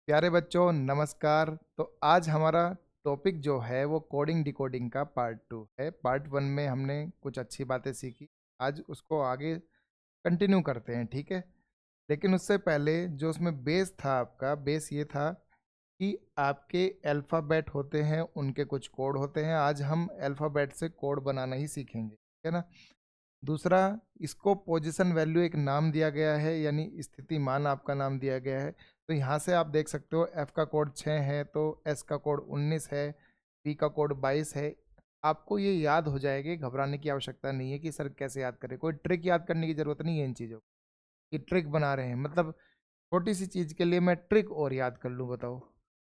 प्यारे बच्चों नमस्कार। तो आज हमारा टॉपिक जो है वो कोडिंग डिकोडिंग का पार्ट 2 है। पार्ट 1 में हमने कुछ अच्छी बातें सीखी। आज उसको आगे कंटिन्यू करते हैं, ठीक है। लेकिन उससे पहले जो उसमें बेस था, आपका बेस ये था कि आपके अल्फ़ाबेट होते हैं, उनके कुछ कोड होते हैं। आज हम अल्फ़ाबेट से कोड बनाना ही सीखेंगे, ठीक है ना। दूसरा, इसको पोजीशन वैल्यू एक नाम दिया गया है, यानी स्थिति मान आपका नाम दिया गया है। तो यहाँ से आप देख सकते हो एफ का कोड 6 है तो एस का कोड 19 है, पी का कोड 22 है। आपको ये याद हो जाएगी, घबराने की आवश्यकता नहीं है कि सर कैसे याद करें। कोई ट्रिक याद करने की ज़रूरत नहीं है इन चीज़ों की। ट्रिक बना रहे हैं मतलब छोटी सी चीज़ के लिए मैं ट्रिक और याद कर लूँ, बताओ।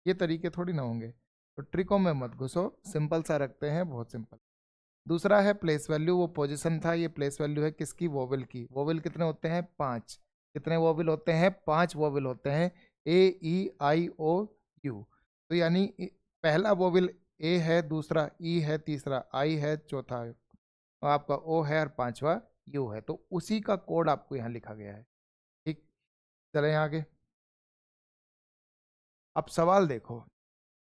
ये तरीके थोड़ी ना होंगे। तो ट्रिकों में मत घुसो, सिंपल सा रखते हैं, बहुत सिंपल। दूसरा है प्लेस वैल्यू, वो पोजीशन था। ये प्लेस वैल्यू है किसकी? वोवेल की। वोवेल कितने होते हैं? 5। कितने वोवेल होते हैं? 5 वोवेल होते हैं। ए ई आई ओ यू। तो यानी पहला वोवेल ए है, दूसरा ई है, तीसरा आई है, चौथा आपका ओ है और पांचवा यू है। तो उसी का कोड आपको यहाँ लिखा गया है, ठीक। चले आगे। अब सवाल देखो।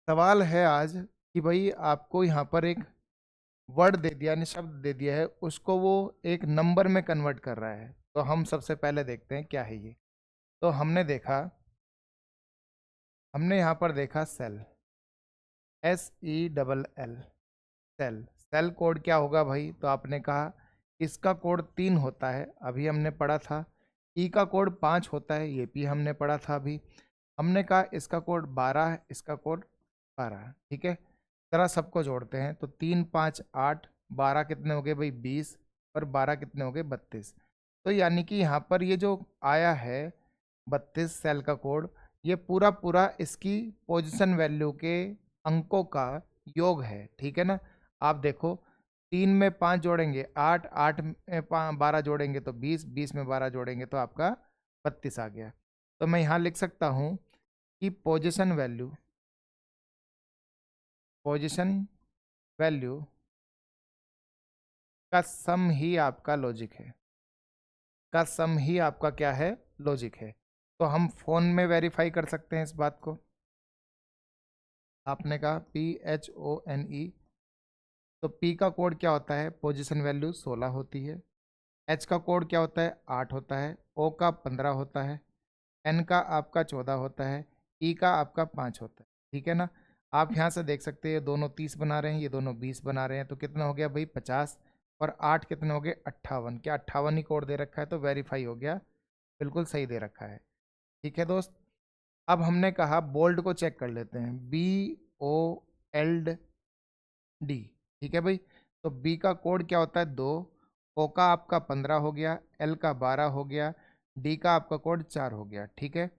सवाल है आज कि भाई आपको यहाँ पर एक वर्ड दे दिया, यानी शब्द दे दिया है, उसको वो एक नंबर में कन्वर्ट कर रहा है। तो हम सबसे पहले देखते हैं क्या है ये। तो हमने यहाँ पर देखा cell, SELL, cell. Cell code क्या होगा भाई? तो आपने कहा इसका कोड 3 होता है, अभी हमने पढ़ा था। ई का कोड 5 होता है, ये भी हमने पढ़ा था अभी। हमने कहा इसका कोड 12 है, इसका कोड 12 है, ठीक है। जरा सबको जोड़ते हैं तो 3 5 8, 12 कितने हो गए भाई? 20। और 12 कितने हो गए? 32। तो यानी कि यहाँ पर ये जो आया है 32 सेल का कोड, ये पूरा पूरा इसकी पोजीशन वैल्यू के अंकों का योग है, ठीक है ना। आप देखो, 3 में 5 जोड़ेंगे 8, 8 में 12 जोड़ेंगे तो 20, 20 में 12 जोड़ेंगे तो आपका 32 आ गया। तो मैं यहाँ लिख सकता हूँ कि पोजीशन वैल्यू का सम ही आपका लॉजिक है। का सम ही आपका क्या है? लॉजिक है। तो हम फोन में वेरीफाई कर सकते हैं इस बात को। आपने कहा PHONE, तो P का कोड क्या होता है? पोजीशन वैल्यू 16 होती है। H का कोड क्या होता है? 8 होता है। O का 15 होता है। N का आपका 14 होता है। E का आपका 5 होता है, ठीक है ना। आप यहाँ से देख सकते हैं ये दोनों 30 बना रहे हैं, ये दोनों 20 बना रहे हैं, तो कितना हो गया भाई? 50। और 8 कितने हो गए? 58। क्या 58 ही कोड दे रखा है? तो वेरीफाई हो गया, बिल्कुल सही दे रखा है, ठीक है दोस्त। अब हमने कहा बोल्ड को चेक कर लेते हैं, BOLD, ठीक है भाई। तो बी का कोड क्या होता है? 2। ओ का आपका 15 हो गया, एल का 12 हो गया, डी का आपका कोड 4 हो गया, ठीक है।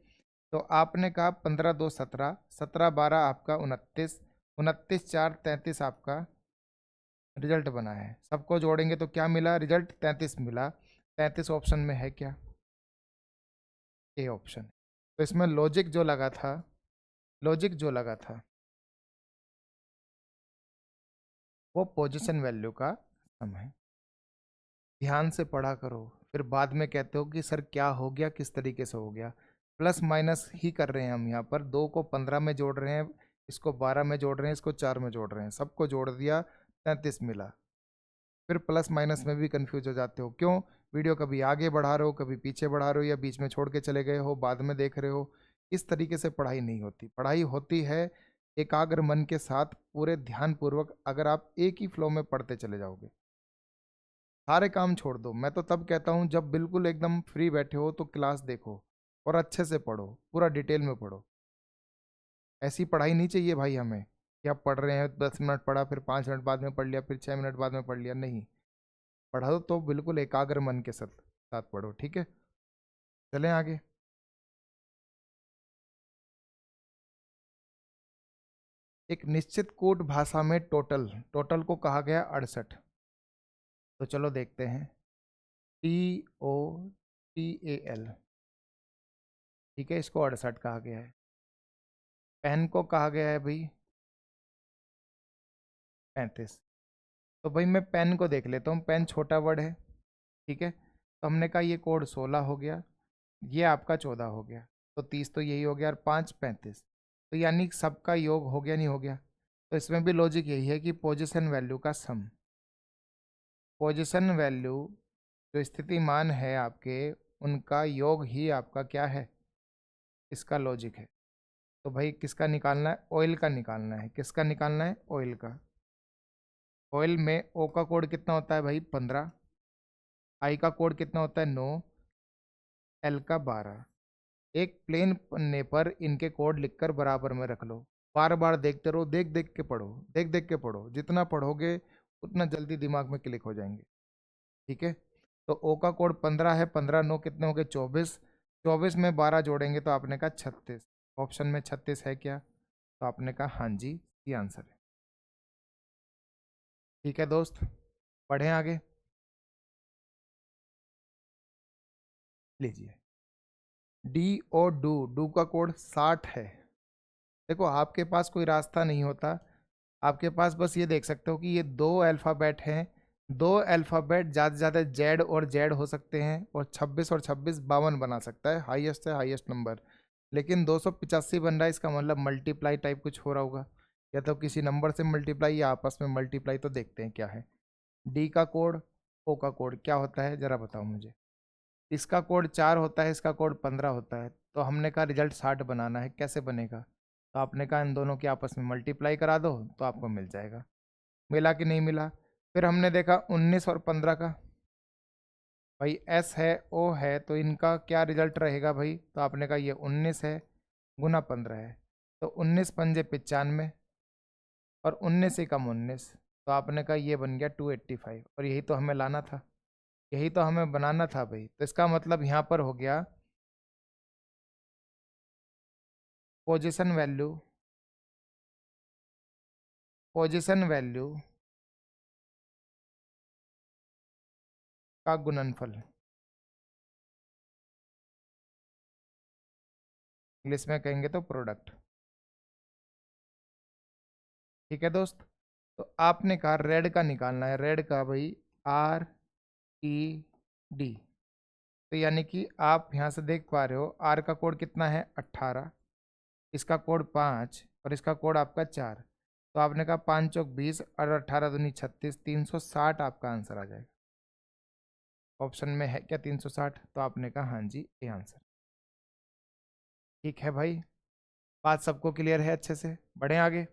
तो आपने कहा 15 2 17, 17 12 आपका 29, 29 4 33 आपका रिजल्ट बना है। सबको जोड़ेंगे तो क्या मिला? रिजल्ट 33 मिला। 33 ऑप्शन में है क्या? A option. तो इसमें लॉजिक जो लगा था वो पोजीशन वैल्यू का सम है। ध्यान से पढ़ा करो, फिर बाद में कहते हो कि सर क्या हो गया, किस तरीके से हो गया। प्लस माइनस ही कर रहे हैं हम यहाँ पर। 2 को 15 में जोड़ रहे हैं, इसको 12 में जोड़ रहे हैं, इसको 4 में जोड़ रहे हैं, सबको जोड़ दिया 33 मिला। फिर प्लस माइनस में भी कंफ्यूज हो जाते हो, क्यों? वीडियो कभी आगे बढ़ा रहे हो, कभी पीछे बढ़ा रहे हो, या बीच में छोड़ के चले गए हो, बाद में देख रहे हो। इस तरीके से पढ़ाई नहीं होती। पढ़ाई होती है एकाग्र मन के साथ, पूरे ध्यान पूर्वक। अगर आप एक ही फ्लो में पढ़ते चले जाओगे, सारे काम छोड़ दो। मैं तो तब कहता हूँ जब बिल्कुल एकदम फ्री बैठे हो तो क्लास देखो और अच्छे से पढ़ो, पूरा डिटेल में पढ़ो। ऐसी पढ़ाई नहीं चाहिए भाई हमें कि आप पढ़ रहे हैं 10 मिनट पढ़ा, फिर 5 मिनट बाद में पढ़ लिया, फिर 6 मिनट बाद में पढ़ लिया। नहीं, पढ़ो तो बिल्कुल एकाग्र मन के साथ पढ़ो, ठीक है। चलें आगे। एक निश्चित कूट भाषा में टोटल को कहा गया 68। तो चलो देखते हैं। TOTAL, ठीक है, इसको 68 कहा गया है। पेन को कहा गया है भाई 35। तो भाई मैं पेन को देख लेता हूँ, पेन छोटा वर्ड है, ठीक है। तो हमने कहा ये कोड 16 हो गया, ये आपका 14 हो गया। तो 30 तो यही हो गया, और 5 35, तो यानी सबका योग हो गया नहीं हो गया। तो इसमें भी लॉजिक यही है कि पोजीशन वैल्यू का सम, पोजीशन वैल्यू जो स्थिति मान है आपके, उनका योग ही आपका क्या है, इसका लॉजिक है। तो भाई किसका निकालना है, ऑयल का निकालना है। किसका निकालना है, ऑयल का। ऑयल में ओ का कोड कितना होता है भाई, 15, आई का कोड कितना होता है, 9, एल का 12। एक प्लेन पन्ने पर इनके कोड लिखकर बराबर में रख लो, बार बार देखते रहो, देख देख के पढ़ो, देख देख के पढ़ो, जितना पढ़ोगे उतना जल्दी दिमाग में क्लिक हो जाएंगे। ठीक है, तो ओ का कोड 15 है, 15 9 कितने हो गए, 24, 24 में 12 जोड़ेंगे तो आपने कहा 36। ऑप्शन में 36 है क्या, तो आपने कहा हाँ जी, ये आंसर है। ठीक है दोस्त, पढ़ें आगे, लीजिए। डी ओ डू, डू का कोड 60 है। देखो आपके पास कोई रास्ता नहीं होता, आपके पास बस ये देख सकते हो कि ये दो अल्फ़ाबेट हैं, दो अल्फ़ाबेट ज़्यादा से ज़्यादा जेड और जेड हो सकते हैं, और 26 और 26 52 बना सकता है, हाईएस्ट से हाईएस्ट नंबर। लेकिन 285 बन रहा है, इसका मतलब मल्टीप्लाई टाइप कुछ हो रहा होगा, या तो किसी नंबर से मल्टीप्लाई या आपस में मल्टीप्लाई। तो देखते हैं क्या है। डी का कोड, ओ का कोड क्या होता है ज़रा बताओ मुझे। इसका कोड 4 होता है, इसका कोड 15 होता है। तो हमने कहा रिजल्ट 60 बनाना है, कैसे बनेगा, तो आपने कहा इन दोनों की आपस में मल्टीप्लाई करा दो तो आपको मिल जाएगा। मिला कि नहीं मिला। फिर हमने देखा 19 और 15 का, भाई एस है ओ है, तो इनका क्या रिजल्ट रहेगा भाई, तो आपने कहा ये 19 है गुना 15 है, तो 19 पंजे 95, और 19 से कम 19, तो आपने कहा ये बन गया 285, और यही तो हमें लाना था, यही तो हमें बनाना था भाई। तो इसका मतलब यहाँ पर हो गया पोजीशन वैल्यू, पोजीशन वैल्यू का गुणनफल, इंग्लिश में कहेंगे तो प्रोडक्ट। ठीक है दोस्त, तो आपने कहा रेड का निकालना है, रेड का भाई आर ई डी। तो यानी कि आप यहाँ से देख पा रहे हो आर का कोड कितना है 18, इसका कोड 5, और इसका कोड आपका 4। तो आपने कहा 5 चौक 20 और 18 दूनी 36, 360 आपका आंसर आ जाएगा। ऑप्शन में है क्या 360, तो आपने कहा हाँ जी ये आंसर। ठीक है भाई, बात सबको क्लियर है अच्छे से, बढ़े आगे,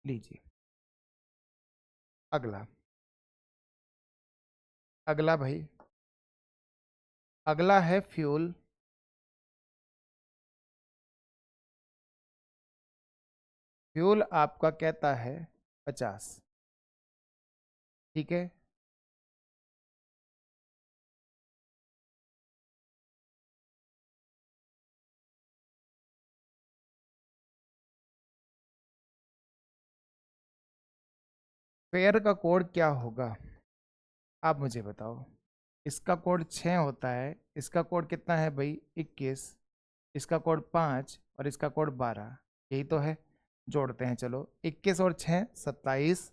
लीजिए अगला। अगला भाई, अगला है फ्यूल। फ्यूल आपका कहता है 50। ठीक है, फेयर का कोड क्या होगा, आप मुझे बताओ। इसका कोड 6 होता है, इसका कोड कितना है भाई 21, इसका कोड 5 और इसका कोड 12, यही तो है। जोड़ते हैं चलो, 21 और 6 27,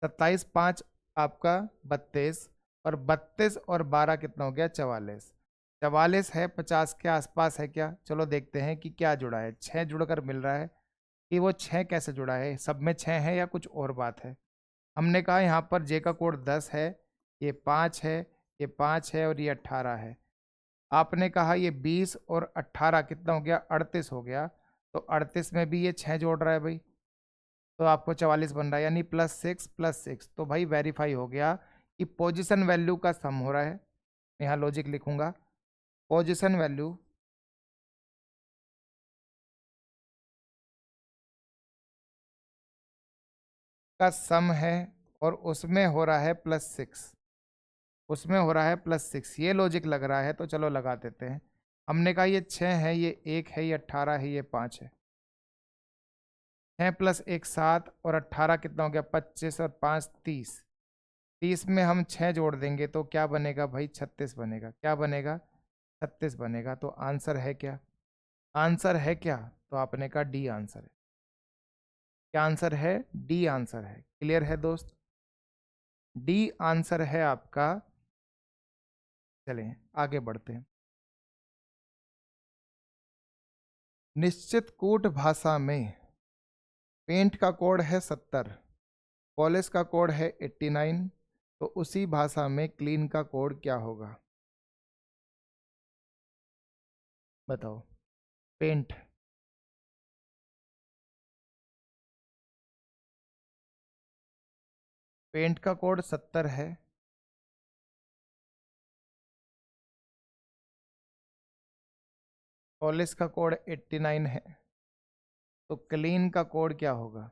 27 5 आपका 32, और 32 और 12 कितना हो गया 44। 44 है 50 के आसपास है क्या, चलो देखते हैं कि क्या जुड़ा है। 6 जुड़कर मिल रहा है, कि वो 6 कैसे जुड़ा है, सब में 6 है या कुछ और बात है। हमने कहा यहाँ पर जे का कोड 10 है, ये 5 है, ये 5 है, और ये 18 है। आपने कहा ये 20 और 18 कितना हो गया 38 हो गया, तो 38 में भी ये 6 जोड़ रहा है भाई, तो आपको 44 बन रहा है, यानी +6 +6। तो भाई वेरीफाई हो गया कि पोजीशन वैल्यू का सम हो रहा है। यहाँ लॉजिक लिखूंगा, पोजीशन वैल्यू का सम है, और उसमें हो रहा है +6, उसमें हो रहा है +6, ये लॉजिक लग रहा है, तो चलो लगा देते हैं। हमने कहा ये 6 है, ये 1 है, ये 18 है, ये 5 है। 6 + 1 7, और 18 कितना हो गया 25, और 5 30। 30 में हम 6 जोड़ देंगे तो क्या बनेगा भाई 36 बनेगा, क्या बनेगा 36 बनेगा। तो आंसर है क्या, आंसर है क्या, तो आपने कहा डी आंसर है। क्या आंसर है, डी आंसर है। क्लियर है दोस्त, डी आंसर है आपका। चलें आगे बढ़ते हैं। निश्चित कूट भाषा में पेंट का कोड है 70, पॉलिश का कोड है 89, तो उसी भाषा में क्लीन का कोड क्या होगा? बताओ। पेंट, पेंट का कोड 70 है, पॉलिश का कोड 89 है, तो क्लीन का कोड क्या होगा?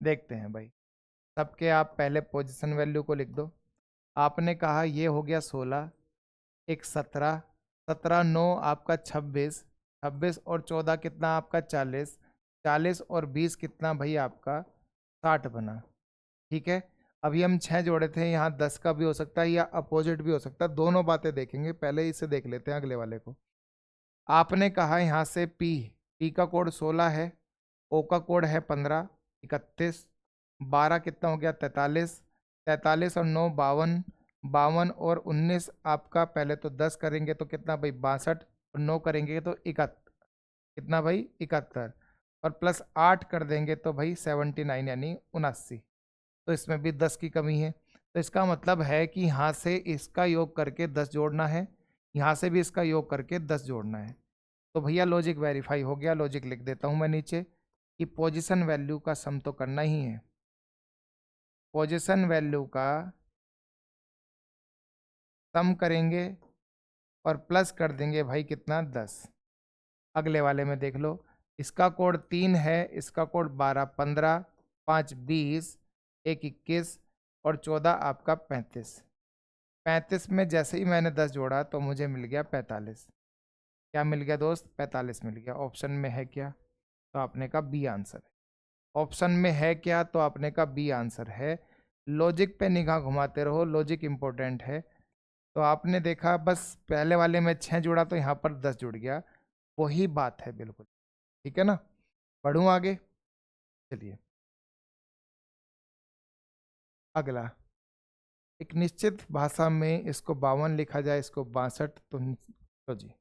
देखते हैं भाई। सबके आप पहले पोजीशन वैल्यू को लिख दो। आपने कहा ये हो गया 16, एक 17, 17 9 आपका 26, 26 और 14 कितना आपका 40, 40 और 20 कितना भाई आपका 60 बना। ठीक है, अभी हम 6 जोड़े थे, यहाँ 10 का भी हो सकता है या अपोजिट भी हो सकता है, दोनों बातें देखेंगे। पहले इसे देख लेते हैं अगले वाले को। आपने कहा यहाँ से पी का कोड 16 है, ओ का कोड है 15, 31, 12 कितना हो गया 43, 43 और 9 52, 52 और 19 आपका, पहले तो 10 करेंगे तो कितना भाई 62, और 9 करेंगे तो 71, कितना भाई 71, और प्लस 8 कर देंगे तो भाई 79 यानी 79। तो इसमें भी 10 की कमी है, तो इसका मतलब है कि यहाँ से इसका योग करके 10 जोड़ना है, यहाँ से भी इसका योग करके 10 जोड़ना है। तो भैया लॉजिक वेरीफाई हो गया। लॉजिक लिख देता हूँ मैं नीचे कि पोजीशन वैल्यू का सम तो करना ही है। पोजीशन वैल्यू का सम करेंगे और प्लस कर देंगे भाई कितना 10। अगले वाले में देख लो, इसका कोड 3 है, इसका कोड 12, 15, 5 20, 1 21 और 14 आपका 35। 35 में जैसे ही मैंने 10 जोड़ा तो मुझे मिल गया 45। क्या मिल गया दोस्त? 45 मिल गया। ऑप्शन में है क्या? तो आपने का बी आंसर है। ऑप्शन में है क्या? तो आपने का बी आंसर है। लॉजिक पे निगाह घुमाते रहो, लॉजिक इंपॉर्टेंट है। तो आपने देखा बस पहले वाले में 6 जुड़ा तो यहाँ पर 10 जुड़ गया, वही बात है बिल्कुल। ठीक है ना? पढ़ूं आगे? चलिए अगला। एक निश्चित भाषा में इसको 52 लिखा जाए, इसको 62, तो जी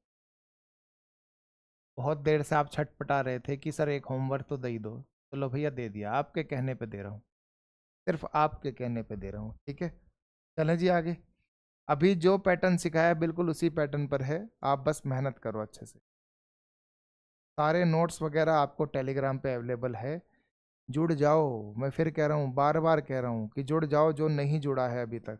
बहुत देर से आप छटपटा रहे थे कि सर एक होमवर्क तो दे ही दो। चलो भैया दे दिया, आपके कहने पे दे रहा हूँ, सिर्फ आपके कहने पे दे रहा हूँ। ठीक है, चलें जी आगे। अभी जो पैटर्न सिखाया बिल्कुल उसी पैटर्न पर है, आप बस मेहनत करो अच्छे से। सारे नोट्स वगैरह आपको टेलीग्राम पे अवेलेबल है, जुड़ जाओ। मैं फिर कह रहा हूँ, बार बार कह रहा हूँ कि जुड़ जाओ जो नहीं जुड़ा है अभी तक,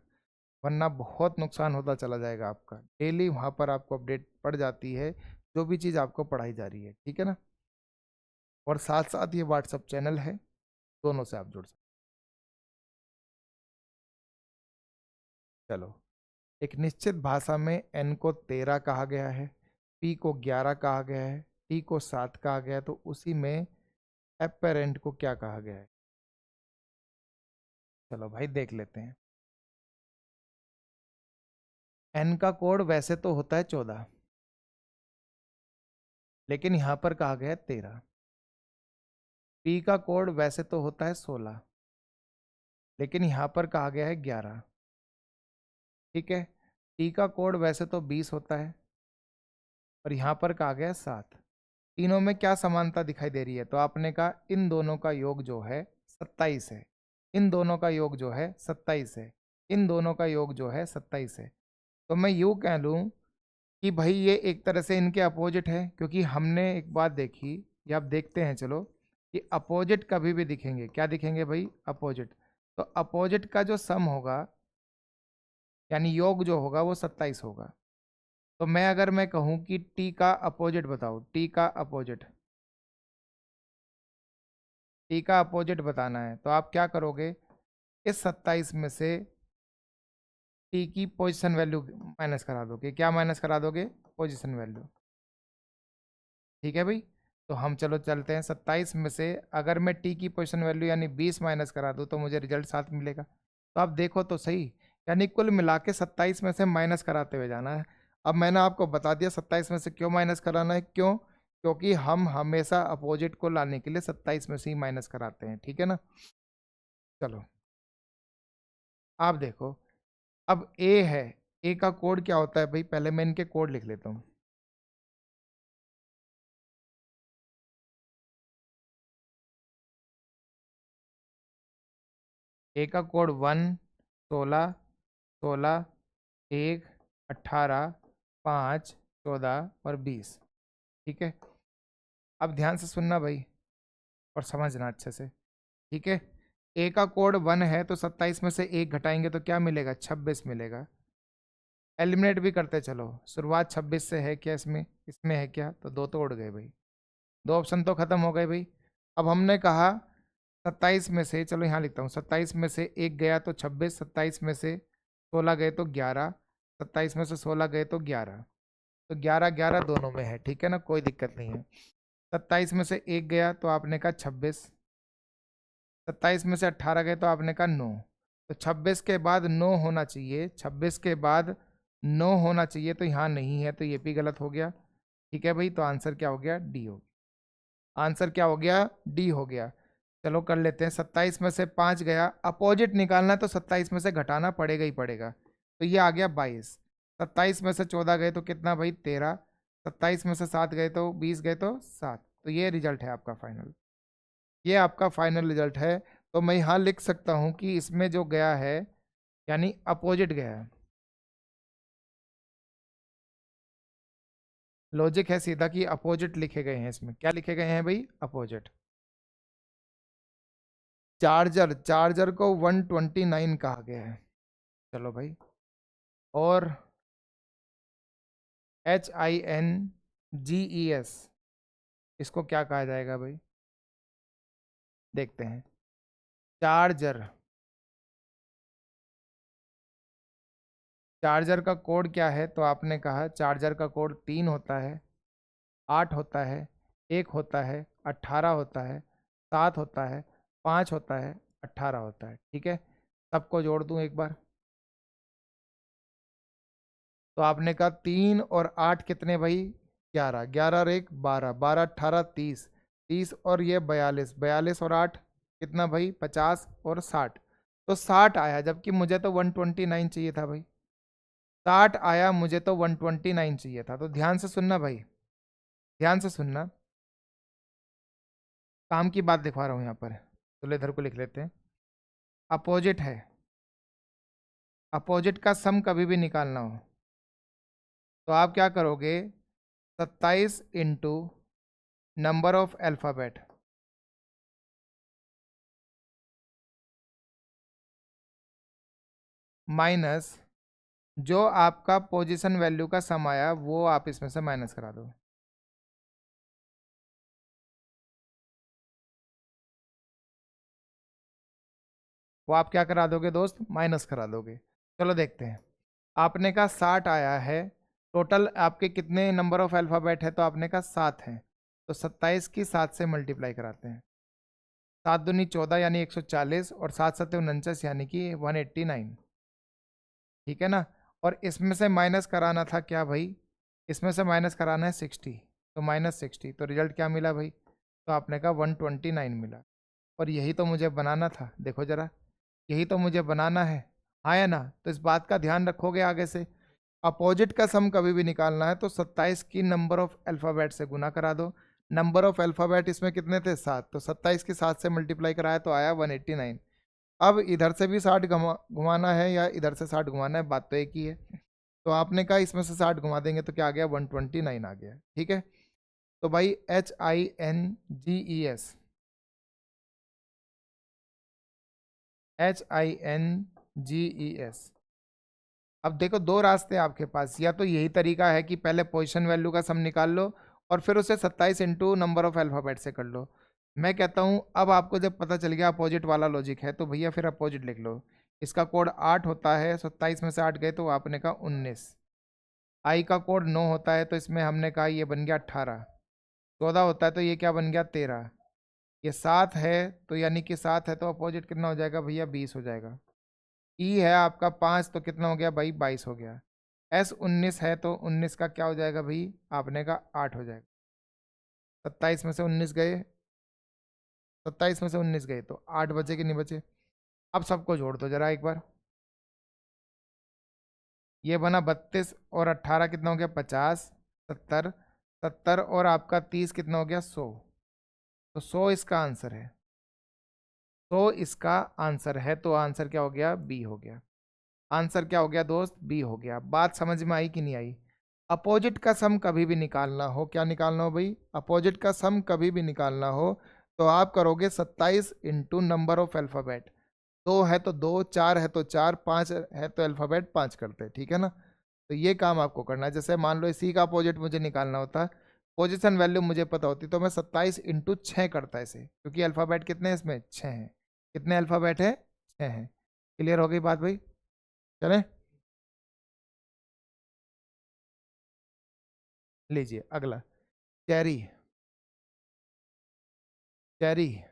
वरना बहुत नुकसान होता चला जाएगा आपका। डेली वहाँ पर आपको अपडेट पड़ जाती है जो भी चीज़ आपको पढ़ाई जा रही है। ठीक है ना? और साथ साथ ये व्हाट्सअप चैनल है, दोनों से आप जुड़ सकते। चलो, एक निश्चित भाषा में एन को 13 कहा गया है, पी को 11 कहा गया है, टी को 7 कहा गया है, तो उसी में एपेरेंट को क्या कहा गया है? चलो भाई देख लेते हैं। एन का कोड वैसे तो होता है 14, लेकिन यहां पर कहा गया है 13। पी का कोड वैसे तो होता है 16, लेकिन यहां पर कहा गया है 11। ठीक है, टी का कोड वैसे तो 20 होता है और यहां पर कहा गया है 7। तीनों में क्या समानता दिखाई दे रही है? तो आपने कहा इन दोनों का योग जो है 27 है, इन दोनों का योग जो है 27 है, इन दोनों का योग जो है 27 है। तो मैं यूँ कह लूँ कि भाई ये एक तरह से इनके अपोजिट है, क्योंकि हमने एक बात देखी, ये आप देखते हैं चलो, कि अपोजिट कभी भी दिखेंगे। क्या दिखेंगे भाई? अपोजिट। तो अपोजिट का जो सम होगा यानी योग जो होगा वो 27 होगा। तो मैं अगर मैं कहूँ कि टी का अपोजिट बताओ, टी का अपोजिट, टी का अपोजिट बताना है, तो आप क्या करोगे? इस 27 में से टी की पोजीशन वैल्यू माइनस करा दोगे। क्या माइनस करा दोगे? Position value. ठीक है भाई, तो हम चलो चलते हैं। 27 में से अगर मैं टी की पोजीशन वैल्यू यानी 20 माइनस करा दूँ तो मुझे रिजल्ट 7 मिलेगा। तो आप देखो तो सही, यानी कुल मिला के 27 में से माइनस कराते हुए जाना है। अब मैंने आपको बता दिया 27 में से क्यों माइनस कराना है। क्यों? क्योंकि हम हमेशा अपोजिट को लाने के लिए 27 में से ही माइनस कराते हैं। ठीक है ना? चलो आप देखो, अब ए है, ए का कोड क्या होता है भाई, पहले मैं इनके कोड लिख लेता हूँ। ए का कोड 1, 16, 16, 1, 18, 5, 14 और 20। ठीक है, अब ध्यान से सुनना भाई और समझना अच्छे से। ठीक है, ए का कोड 1 है तो 27 में से 1 घटाएंगे तो क्या मिलेगा, 26 मिलेगा। एलिमिनेट भी करते चलो, शुरुआत 26 से है क्या, इसमें इसमें है क्या, तो दो तो उड़ गए भाई, दो ऑप्शन तो खत्म हो गए भाई। अब हमने कहा 27 में से, चलो यहाँ लिखता हूँ, 27 में से 1 गया तो 26, 27 में से 16 गए तो 11, 27 में से 16 गए तो 11, तो 11 11 दोनों में है। ठीक है ना, कोई दिक्कत नहीं है। 27 में से 1 गया तो आपने कहा 26, 27 में से 18 गए तो आपने कहा 9, तो 26 के बाद 9 होना चाहिए, 26 के बाद 9 होना चाहिए, तो यहाँ नहीं है तो ये भी गलत हो गया। ठीक है भाई, तो आंसर क्या हो गया, डी हो गया। आंसर क्या हो गया, डी हो गया। चलो कर लेते हैं, 27 में से 5 गया, अपोजिट निकालना है तो 27 में से घटाना पड़ेगा ही पड़ेगा, तो ये आ गया 22। 27 में से 14 गए तो कितना भाई, 13। 27 में से 7 गए तो 20 गए तो 7, तो ये रिजल्ट है आपका फाइनल, ये आपका फाइनल रिजल्ट है। तो मैं यहाँ लिख सकता हूँ कि इसमें जो गया है यानी अपोजिट गया है। लॉजिक है सीधा कि अपोजिट लिखे गए हैं, इसमें क्या लिखे गए हैं भाई, अपोजिट। चार्जर, चार्जर को 129 कहा गया है। चलो भाई, और HINGES इसको क्या कहा जाएगा भाई, देखते हैं। चार्जर, चार्जर का कोड क्या है, तो आपने कहा चार्जर का कोड 3 होता है, 8 होता है, 1 होता है, 18 होता है, 7 होता है, 5 होता है, 18 होता है। ठीक है, सबको जोड़ दूं एक बार, तो आपने कहा 3 और 8 कितने भाई, 11, 11 और 1 12, 12 18 30, 30 और ये 42, 42 और 8 कितना भाई, 50 और 60, तो 60 आया, जबकि मुझे तो 129 चाहिए था भाई। 60 आया, मुझे तो 129 चाहिए था। तो ध्यान से सुनना भाई, ध्यान से सुनना, काम की बात दिखा रहा हूँ यहाँ पर, चलो इधर को लिख लेते हैं। अपोजिट है, अपोजिट का सम कभी भी निकालना हो तो आप क्या करोगे, 27 into number of alphabet minus जो आपका पोजीशन वैल्यू का सम आया वो आप इसमें से माइनस करा दो। वो आप क्या करा दोगे दोस्त, माइनस करा दोगे। चलो देखते हैं, आपने कहा 60 आया है, टोटल आपके कितने नंबर ऑफ अल्फ़ाबेट है, तो आपने कहा 7 है, तो 27 की 7 से मल्टीप्लाई कराते हैं। 7 दूनी 14 यानी 140 और 7 सत्ते 49 यानी कि 189। ठीक है ना, और इसमें से माइनस कराना था क्या भाई, इसमें से माइनस कराना है 60, तो -60, तो रिजल्ट क्या मिला भाई, तो आपने कहा 129 मिला। और यही तो मुझे बनाना था, देखो जरा, यही तो मुझे बनाना है, हाँ या ना, तो इस बात का ध्यान रखोगे आगे से। अपोजिट का सम कभी भी निकालना है तो 27 की नंबर ऑफ अल्फ़ाबेट से गुना करा दो। नंबर ऑफ अल्फ़ाबेट इसमें कितने थे, 7, तो 27 की 7 से मल्टीप्लाई कराया तो आया 189। अब इधर से भी 60 घुमाना है या इधर से 60 घुमाना है, बात तो एक ही है। तो आपने कहा इसमें से 60 घुमा देंगे तो क्या आ गया, 129 आ गया। ठीक है, तो भाई HINGES, HINGES। अब देखो दो रास्ते हैं आपके पास, या तो यही तरीका है कि पहले पोजीशन वैल्यू का सम निकाल लो और फिर उसे 27 इंटू नंबर ऑफ अल्फ़ाबेट से कर लो। मैं कहता हूँ अब आपको जब पता चल गया अपोजिट वाला लॉजिक है तो भैया फिर अपोजिट लिख लो। इसका कोड 8 होता है, 27 में से 8 गए तो आपने कहा 19। आई का कोड 9 होता है तो इसमें हमने कहा ये बन गया 18। 14 होता है तो ये क्या बन गया, 13। ये 7 है तो यानी कि 7 है तो अपोजिट कितना हो जाएगा भैया, 20 हो जाएगा। ई है आपका 5 तो कितना हो गया भाई, 22 हो गया। एस 19 है तो 19 का क्या हो जाएगा भाई, आपने का 8 हो जाएगा। 27 में से 19 गए, 27 में से 19 गए तो 8 बचे कि नहीं बचे। अब सबको जोड़ दो जरा एक बार, ये बना 32 और 18 कितना हो गया 50, 70, 70 और आपका 30 कितना हो गया 100। तो 100 इसका आंसर है, 100 इसका आंसर है। तो आंसर क्या हो गया, बी हो गया। आंसर क्या हो गया दोस्त, बी हो गया। बात समझ में आई कि नहीं आई? अपोजिट का सम कभी भी निकालना हो, क्या निकालना हो भाई, अपोजिट का सम कभी भी निकालना हो तो आप करोगे 27 इंटू नंबर ऑफ अल्फाबेट। दो है तो दो, चार है तो चार, पांच है तो अल्फाबेट पांच करते हैं, ठीक है ना। तो ये काम आपको करना है। जैसे मान लो इसी का अपोजिट मुझे निकालना होता, पोजीशन वैल्यू मुझे पता होती तो मैं 27 इंटू छः करता इसे, क्योंकि अल्फाबेट कितने हैं इसमें, छः हैं। कितने अल्फाबेट है, छः हैं। क्लियर हो गई बात भाई, चलें। लीजिए अगला, चेरी, चेरी,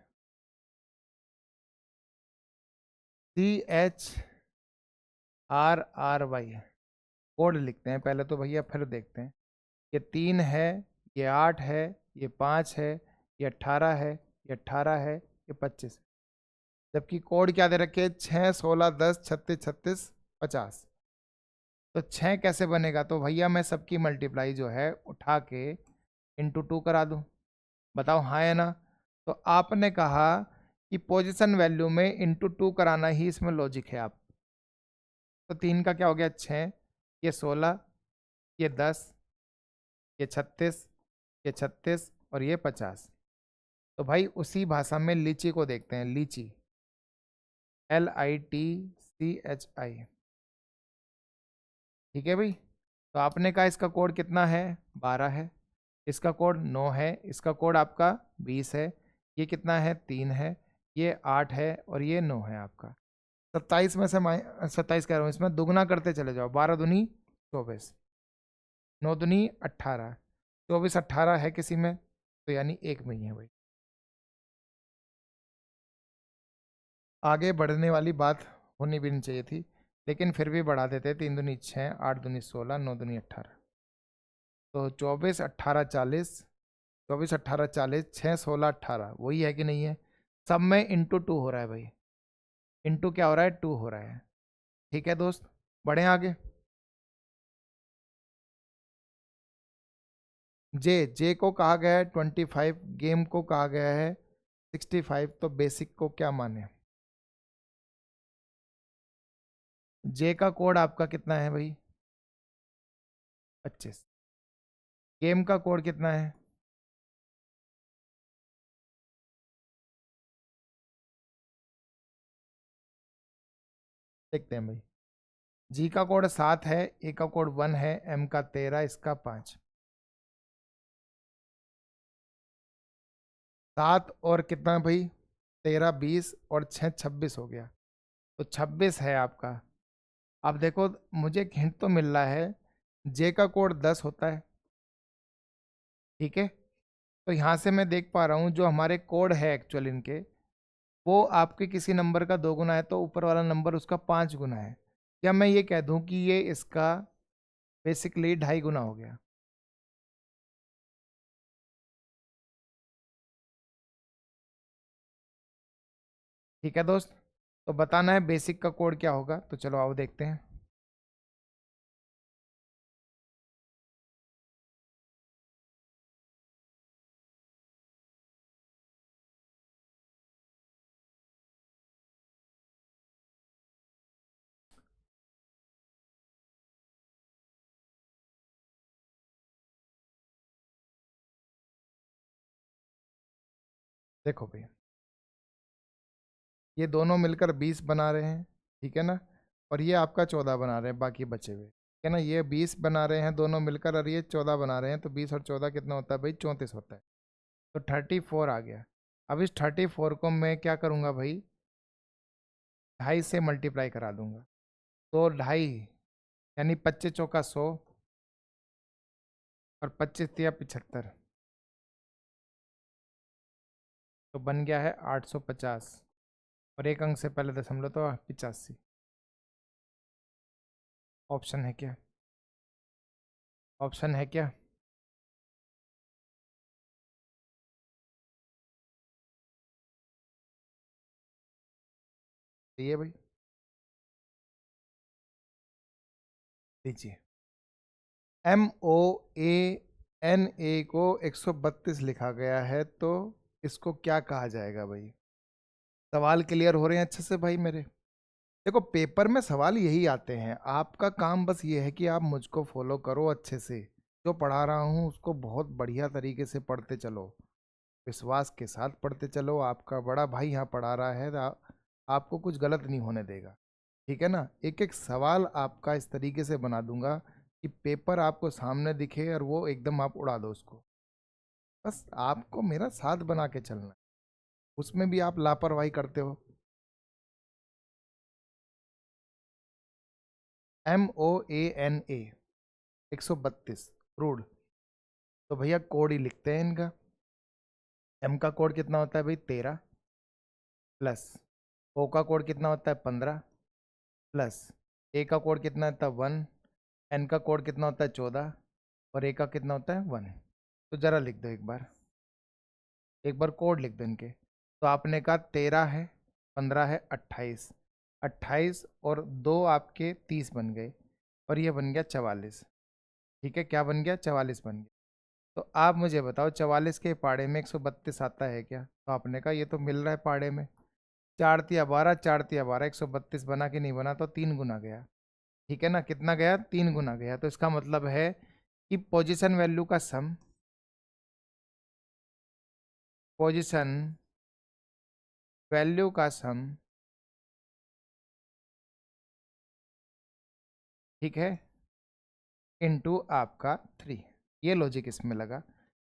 CHRRY। कोड लिखते हैं पहले तो भैया, फिर देखते हैं। ये 3 है, ये 8 है, ये 5 है, ये 18 है, ये 18 है, ये 25 है। जबकि कोड क्या दे रखे, 6, 16, 10, 36, 36, 50। तो 6 कैसे बनेगा, तो भैया मैं सबकी मल्टीप्लाई जो है उठा के इंटू 2 करा दूं। बताओ हाँ है ना। तो आपने कहा कि पोजीशन वैल्यू में इंटू 2 कराना ही इसमें लॉजिक है। आप तो 3 का क्या हो गया 6, ये 16, ये 10, ये 36, ये 36 और ये 50। तो भाई उसी भाषा में लीची को देखते हैं, लीची, LITCHI। ठीक है भाई। तो आपने कहा इसका कोड कितना है, 12 है। इसका कोड 9 है। इसका कोड आपका 20 है। ये कितना है, 3 है। ये 8 है और ये 9 है आपका। 27 में से 27 कह रहा हूँ, इसमें दुगना करते चले जाओ, 12 दूनी 24, 9 दूनी 18, 24 18 है किसी में, तो यानी एक में ही है भाई। आगे बढ़ने वाली बात होनी भी नहीं चाहिए थी, लेकिन फिर भी बढ़ा देते। 3 दूनी 6, 8 दूनी 16, 9 दूनी 18। तो 24 18 40, 24 18 40, 6 16 18, वही है कि नहीं है। सब में इंटू 2 हो रहा है भाई, इंटू क्या हो रहा है, 2 हो रहा है। ठीक है दोस्त, बढ़े आगे। जे, जे को कहा गया है 25, गेम को कहा गया है 65, तो बेसिक को क्या माने। जे का कोड आपका कितना है भाई, 25। गेम का कोड कितना है, देखते हैं भाई। जी का कोड 7 है, ए का कोड 1 है, एम का 13, इसका 5। 7 और कितना भाई, 13 20 और 6 26 हो गया। तो 26 है आपका। अब देखो, मुझे एक हिंट तो मिल रहा है, जे का कोड 10 होता है, ठीक है। तो यहाँ से मैं देख पा रहा हूँ जो हमारे कोड है एक्चुअल इनके, वो आपके किसी नंबर का 2 गुना है तो ऊपर वाला नंबर उसका 5 गुना है। या मैं ये कह दूँ कि ये इसका बेसिकली 2.5 गुना हो गया। ठीक है दोस्त, तो बताना है बेसिक का कोड क्या होगा, तो चलो आओ देखते हैं। देखो भाई, ये दोनों मिलकर 20 बना रहे हैं, ठीक है ना। और ये आपका 14 बना रहे हैं बाकी बचे हुए, ठीक है ना। ये 20 बना रहे हैं दोनों मिलकर और ये 14 बना रहे हैं, तो 20 और 14 कितना होता है भाई, 34 होता है। तो 34 आ गया। अब इस 34 को मैं क्या करूँगा भाई, 2.5 से मल्टीप्लाई करा दूंगा। तो 2.5 यानी 25 चौका 100 और 25 तिया 75, तो बन गया है 850। और एक अंक से पहले दशमलव तो 85। ऑप्शन है क्या, ऑप्शन है क्या। ये भाई लीजिए, MOANA को 132 लिखा गया है, तो इसको क्या कहा जाएगा भाई? सवाल क्लियर हो रहे हैं अच्छे से भाई मेरे? देखो, पेपर में सवाल यही आते हैं, आपका काम बस ये है कि आप मुझको फॉलो करो अच्छे से। जो पढ़ा रहा हूँ उसको बहुत बढ़िया तरीके से पढ़ते चलो, विश्वास के साथ पढ़ते चलो। आपका बड़ा भाई यहाँ पढ़ा रहा है, आपको कुछ गलत नहीं होने देगा, ठीक है ना? एक एक सवाल आपका इस तरीके से बना दूंगा कि पेपर आपको सामने दिखे और वो एकदम आप उड़ा दो उसको। बस आपको मेरा साथ बना के चलना है, उसमें भी आप लापरवाही करते हो। MOANA 132 rude. तो भैया कोड ही लिखते हैं इनका। M का कोड कितना होता है भाई? 13 प्लस O का कोड कितना होता है? 15 प्लस A का कोड कितना होता है? 1। N का कोड कितना होता है? 14। और A का कितना होता है? 1। तो जरा लिख दो एक बार कोड लिख दो इनके। तो आपने कहा 13 है, 15 है, 28। 28 और 2 आपके 30 बन गए, और ये बन गया 44। ठीक है, क्या बन गया? 44 बन गया। तो आप मुझे बताओ, 44 के पाड़े में 132 आता है क्या? तो आपने कहा ये तो मिल रहा है पाड़े में। 4 तिया 12, 4 तिया 12, 132 बना कि नहीं बना? तो 3 गुना गया। ठीक है ना? कितना गया? 3 गुना गया। तो इसका मतलब है कि पोजीशन वैल्यू का सम, पोजीशन वैल्यू का सम, ठीक है, इनटू आपका 3। ये लॉजिक इसमें लगा।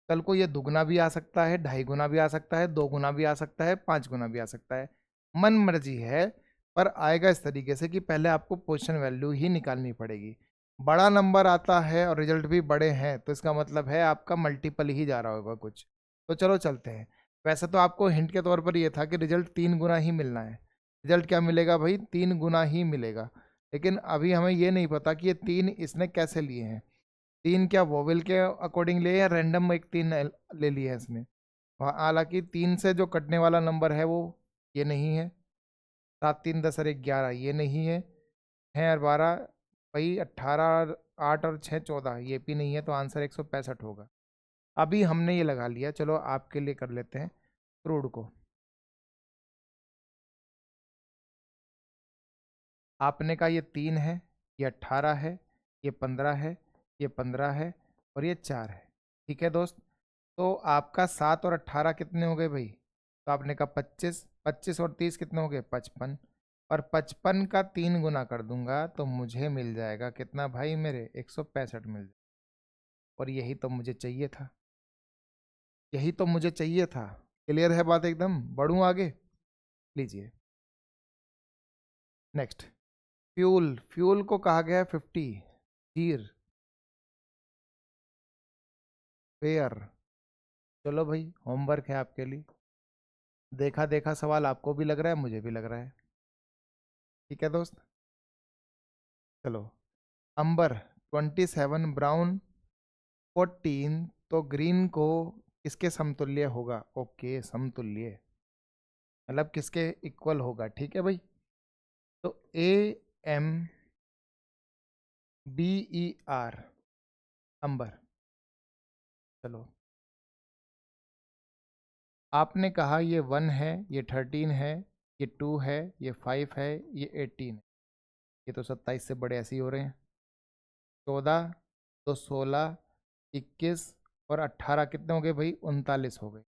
कल को ये दुगना भी आ सकता है, 2.5 गुना भी आ सकता है, 2 गुना भी आ सकता है, 5 गुना भी आ सकता है, मन मर्जी है। पर आएगा इस तरीके से कि पहले आपको पोजीशन वैल्यू ही निकालनी पड़ेगी। बड़ा नंबर आता है और रिजल्ट भी बड़े हैं, तो इसका मतलब है आपका मल्टीपल ही जा रहा होगा कुछ। तो चलो चलते हैं। वैसे तो आपको हिंट के तौर पर यह था कि रिजल्ट 3 गुना ही मिलना है। रिजल्ट क्या मिलेगा भाई? 3 गुना ही मिलेगा। लेकिन अभी हमें ये नहीं पता कि ये 3 इसने कैसे लिए हैं। 3 क्या वोवेल के अकॉर्डिंग लिए या रैंडम एक 3 ले लिए है इसने? हालांकि 3 से जो कटने वाला नंबर है वो ये नहीं है। 7 3 10 और 1 11 ये नहीं है। 6 और 12 भाई 18, 8 और 6 14 ये भी नहीं है। तो आंसर 165 होगा। अभी हमने ये लगा लिया, चलो आपके लिए कर लेते हैं क्रूड को। आपने कहा ये 3 है, ये 18 है, ये 15 है, ये 15 है, और ये 4 है। ठीक है दोस्त। तो आपका 7 और 18 कितने हो गए भाई? तो आपने कहा 25। 25 और 30 कितने हो गए? 55। और 55 का 3 गुना कर दूंगा तो मुझे मिल जाएगा कितना भाई मेरे? 165 मिल जाएगा। और यही तो मुझे चाहिए था, यही तो मुझे चाहिए था। क्लियर है बात एकदम? बढ़ूं आगे? लीजिए नेक्स्ट। फ्यूल, फ्यूल को कहा गया है 50। हीर, फेयर। चलो भाई, होमवर्क है आपके लिए। देखा देखा सवाल आपको भी लग रहा है, मुझे भी लग रहा है। ठीक है दोस्त, चलो। अंबर 27, ब्राउन 14, तो ग्रीन को किसके समतुल्य होगा? ओके, समतुल्य मतलब किसके इक्वल होगा? ठीक है भाई। तो AMBER, अंबर। चलो, आपने कहा ये 1 है, ये 13 है, ये 2 है, ये 5 है, ये 18 है। ये तो 27 से बड़े ऐसे ही हो रहे हैं। 14, तो 16, 21 और 18 कितने हो गए भाई? 39 हो गए।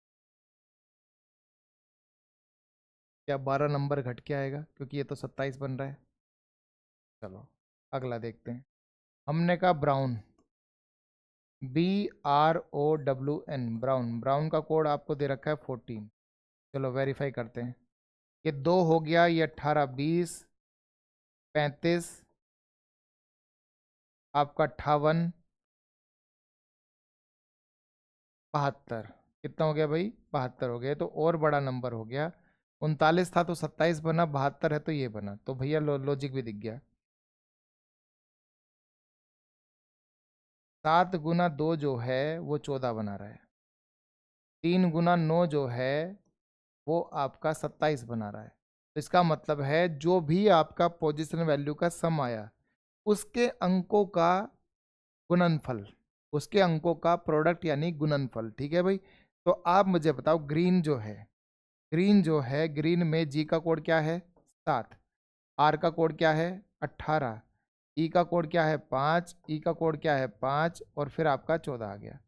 क्या 12 नंबर घट के आएगा? क्योंकि ये तो 27 बन रहा है। चलो अगला देखते हैं। हमने कहा ब्राउन, BROWN, ब्राउन। ब्राउन का कोड आपको दे रखा है 14। चलो वेरीफाई करते हैं। ये 2 हो गया, ये 18, 20, 35, आपका 58, 72। कितना हो गया भाई? 72 हो गया। तो और बड़ा नंबर हो गया। 39 था तो 27 बना, 72 है तो ये बना। तो भैया लॉजिक भी दिख गया। 7 गुना 2 जो है वो 14 बना रहा है। 3 गुना 9 जो है वो आपका 27 बना रहा है। तो इसका मतलब है जो भी आपका पोजीशन वैल्यू का सम आया, उसके अंकों का गुणनफल, उसके अंकों का प्रोडक्ट यानी गुणनफल। ठीक है भाई। तो आप मुझे बताओ, ग्रीन जो है, ग्रीन जो है, ग्रीन में जी का कोड क्या है 7, आर का कोड क्या है 18, ई का कोड क्या है 5, ई का कोड क्या है 5, और फिर आपका 14 आ गया।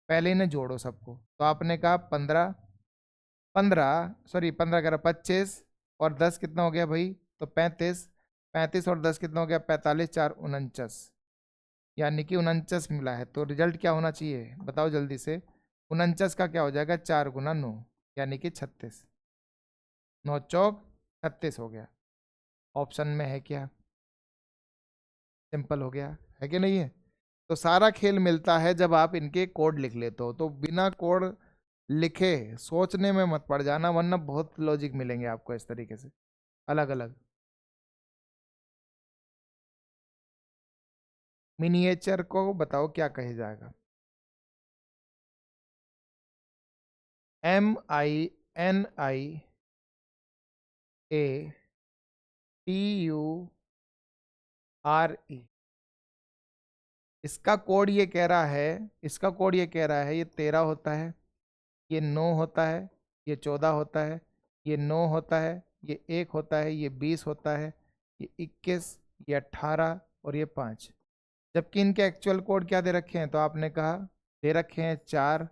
पहले इन्हें जोड़ो सबको, तो आपने कहा 15, 15 सॉरी 15 कह रहा 25, और 10 कितना हो गया भाई, तो 35, 35 और 10 कितना हो गया 45, 4 49, यानी कि 49 मिला है। तो रिजल्ट क्या होना चाहिए बताओ जल्दी से, 49 का क्या हो जाएगा 4 × 9, यानी कि 36, 9 चौक 36 हो गया। ऑप्शन में है क्या, सिंपल हो गया, है कि नहीं है। तो सारा खेल मिलता है जब आप इनके कोड लिख लेते हो। तो बिना कोड लिखे सोचने में मत पड़ जाना, वरना बहुत लॉजिक मिलेंगे आपको इस तरीके से अलग अलग। मिनिएचर को बताओ क्या कहे जाएगा, MINIATURE। इसका कोड ये कह रहा है, इसका कोड ये कह रहा है ये 13 होता है, ये 9 होता है, ये 14 होता है, ये 9 होता है, ये 1 होता है, ये 20 होता है, ये 21, ये 18 और ये 5। जबकि इनके एक्चुअल कोड क्या दे रखे हैं, तो आपने कहा दे रखे हैं 4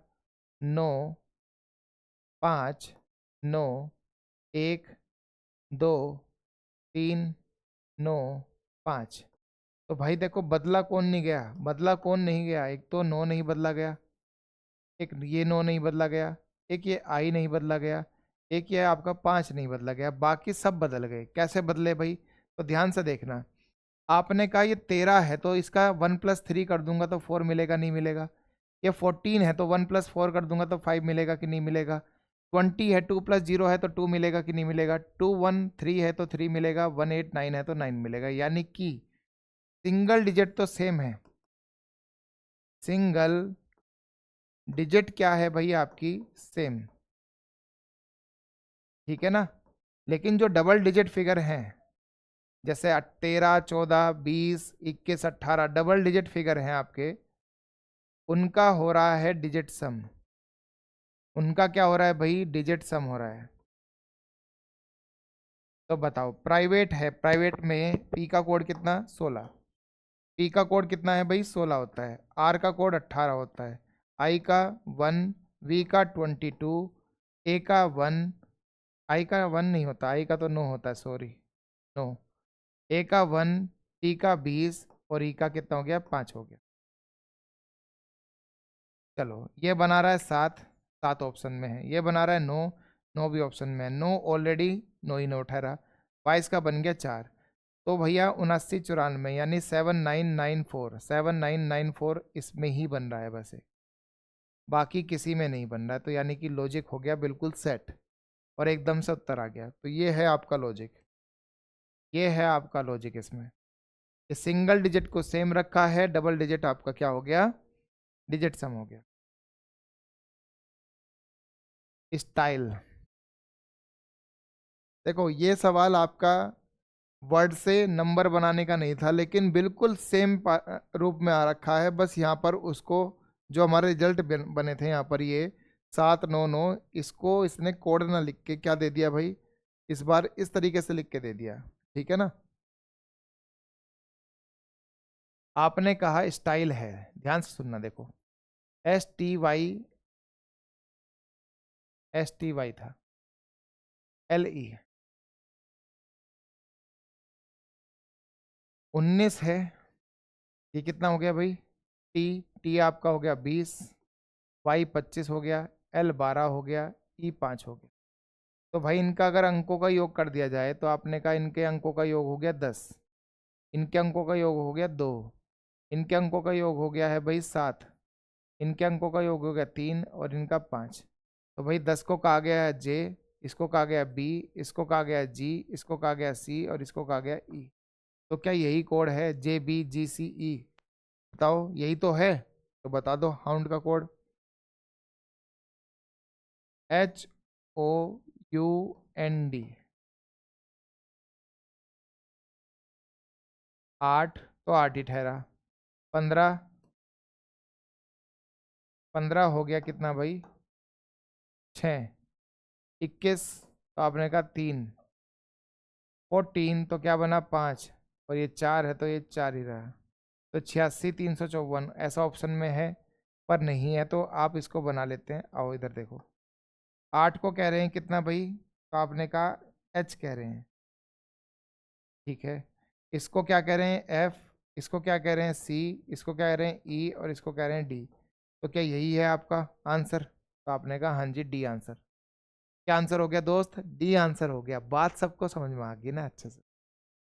9 5 9 1 2 3 9 5। तो भाई देखो, बदला कौन नहीं गया, बदला कौन नहीं गया, एक तो 9 नहीं बदला गया, एक ये 9 नहीं बदला गया, एक ये आई नहीं बदला गया, एक ये आपका 5 नहीं बदला गया, बाकी सब बदल गए। कैसे बदले भाई, तो ध्यान से देखना। आपने कहा ये 13 है तो इसका 1 + 3 कर दूंगा तो 4 मिलेगा, नहीं मिलेगा। ये 14 है तो 1 + 4 कर दूंगा तो 5 मिलेगा कि नहीं मिलेगा। 20 है 2 + 0 है तो 2 मिलेगा कि नहीं मिलेगा। 2 1 3 है तो 3 मिलेगा। 1 8 9 है तो 9 मिलेगा। यानी कि सिंगल डिजिट तो सेम है, सिंगल डिजिट क्या है भाई आपकी सेम, ठीक है ना। लेकिन जो डबल डिजिट फिगर हैं, जैसे 13 14 20 21 18 डबल डिजिट फिगर हैं आपके, उनका हो रहा है डिजिट सम। उनका क्या हो रहा है भाई, डिजिट सम हो रहा है। तो बताओ, प्राइवेट है, प्राइवेट में पी का कोड कितना 16, पी का कोड कितना है भाई 16 होता है, आर का कोड 18 होता है, आई का 1, वी का 22, ए का 1, आई का 1 नहीं होता, आई का तो 9 होता है, सॉरी 9, ए का 1, टी का 20 और ई का कितना हो गया 5 हो गया। चलो, ये बना रहा है 7, 7 ऑप्शन में है, ये बना रहा है 9, 9 भी ऑप्शन में है, 9 ऑलरेडी 9 ही 9 ठहरा, 22 का बन गया 4। तो भैया 79 94 यानी 7994, 7994 इसमें ही बन रहा है बस एक, बाकी किसी में नहीं बन रहा है। तो यानी कि लॉजिक हो गया बिल्कुल सेट और एकदम से उत्तर आ गया। तो ये है आपका लॉजिक, ये है आपका लॉजिक इसमें। ये सिंगल डिजिट को सेम रखा है, डबल डिजिट आपका क्या हो गया, डिजिट सम हो गया। स्टाइल, देखो ये सवाल आपका वर्ड से नंबर बनाने का नहीं था, लेकिन बिल्कुल सेम रूप में आ रखा है। बस यहाँ पर उसको, जो हमारे रिजल्ट बने थे यहाँ पर ये 799, इसको इसने कोड ना लिख के क्या दे दिया भाई, इस बार इस तरीके से लिख के दे दिया, ठीक है ना। आपने कहा स्टाइल है, ध्यान से सुनना, देखो STY था, LE 19 है, ये कितना हो गया भाई, टी टी आपका हो गया 20, वाई 25 हो गया, एल 12 हो गया, ई 5 हो गया। तो भाई इनका अगर अंकों का योग कर दिया जाए, तो आपने कहा इनके अंकों का योग हो गया 10, इनके अंकों का योग हो गया 2, इनके अंकों का योग हो गया है भाई 7, इनके अंकों का योग हो गया 3 और इनका 5। तो भाई 10 को कहा गया है जे, इसको कहा गया बी, इसको कहा गया जी, इसको कहा गया सी और इसको कहा गया ई। तो क्या यही कोड है JBGCE, बताओ यही तो है। तो बता दो हाउंड का कोड, HOUND 8, तो 8 ही ठहरा। 15, 15 हो गया कितना भाई, 6। 21 तो आपने कहा 3। 14 तो क्या बना, 5। और ये 4 है तो ये 4 ही रहा। तो 86, 354 ऐसा ऑप्शन में है, पर नहीं है, तो आप इसको बना लेते हैं। आओ इधर देखो, 8 को कह रहे हैं कितना भाई, तो आपने कहा एच कह रहे हैं, ठीक है। इसको क्या कह रहे हैं, एफ। इसको क्या कह रहे हैं, सी। इसको क्या कह रहे हैं, ई। और इसको कह रहे हैं डी। तो क्या यही है आपका आंसर? तो आपने कहा हाँ जी, डी आंसर। क्या आंसर हो गया दोस्त, डी आंसर हो गया। बात सबको समझ में आ गई ना अच्छे से?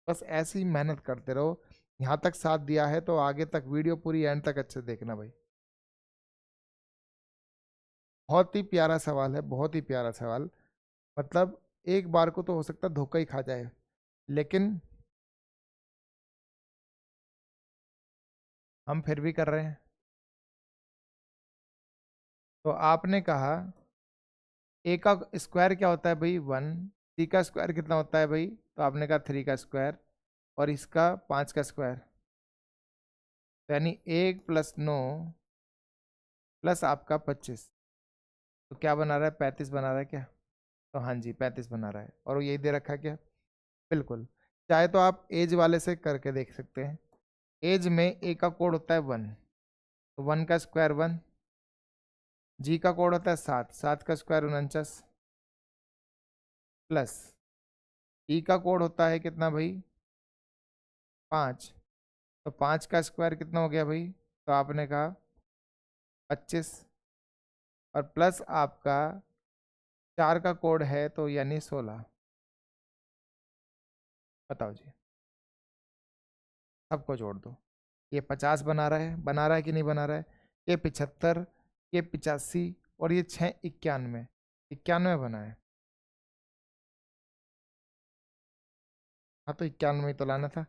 बस ऐसी मेहनत करते रहो। यहाँ तक साथ दिया है तो आगे तक वीडियो पूरी एंड तक अच्छे से देखना भाई। बहुत ही प्यारा सवाल है, बहुत ही प्यारा सवाल। मतलब एक बार को तो हो सकता है धोखा ही खा जाए, लेकिन हम फिर भी कर रहे हैं। तो आपने कहा ए का स्क्वायर क्या होता है भाई, 1। सी का स्क्वायर कितना होता है भाई, तो आपने कहा 3 का स्क्वायर। और इसका 5 का स्क्वायर। तो यानी 1 + 9 प्लस आपका 25। तो क्या बना रहा है, 35 बना रहा है क्या? तो हाँ जी, 35 बना रहा है। और वो यही दे रखा है क्या? बिल्कुल। चाहे तो आप एज वाले से करके देख सकते हैं। एज में ए का कोड होता है 1, तो 1 का स्क्वायर 1। जी का कोड होता है 7, 7 का स्क्वायर 49। प्लस ई का कोड होता है कितना भाई, 5। तो 5 का स्क्वायर कितना हो गया भाई, तो आपने कहा 25। और प्लस आपका 4 का कोड है तो यानी 16। बताओ जी, सबको जोड़ दो। ये 50 बना रहा है कि नहीं बना रहा है? ये 75, ये 85, और ये 6 91। 91 बना है। हाँ तो 91 ही तो लाना था।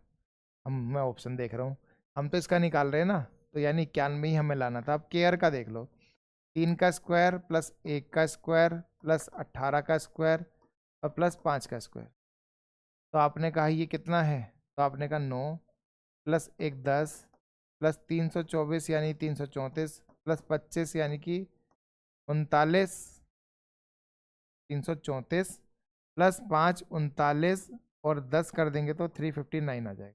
मैं ऑप्शन देख रहा हूँ, हम तो इसका निकाल रहे हैं ना। तो यानी 91 ही हमें लाना था। अब केयर का देख लो, 3 का स्क्वायर प्लस 1 का स्क्वायर प्लस 18 का स्क्वायर और प्लस 5 का स्क्वायर। तो आपने कहा ये कितना है, तो आपने कहा 9 प्लस 1 10 प्लस 324 यानी 334 प्लस 25 यानी कि 39। 334 प्लस 5 39, और 10 कर देंगे तो 359 आ जाएगा।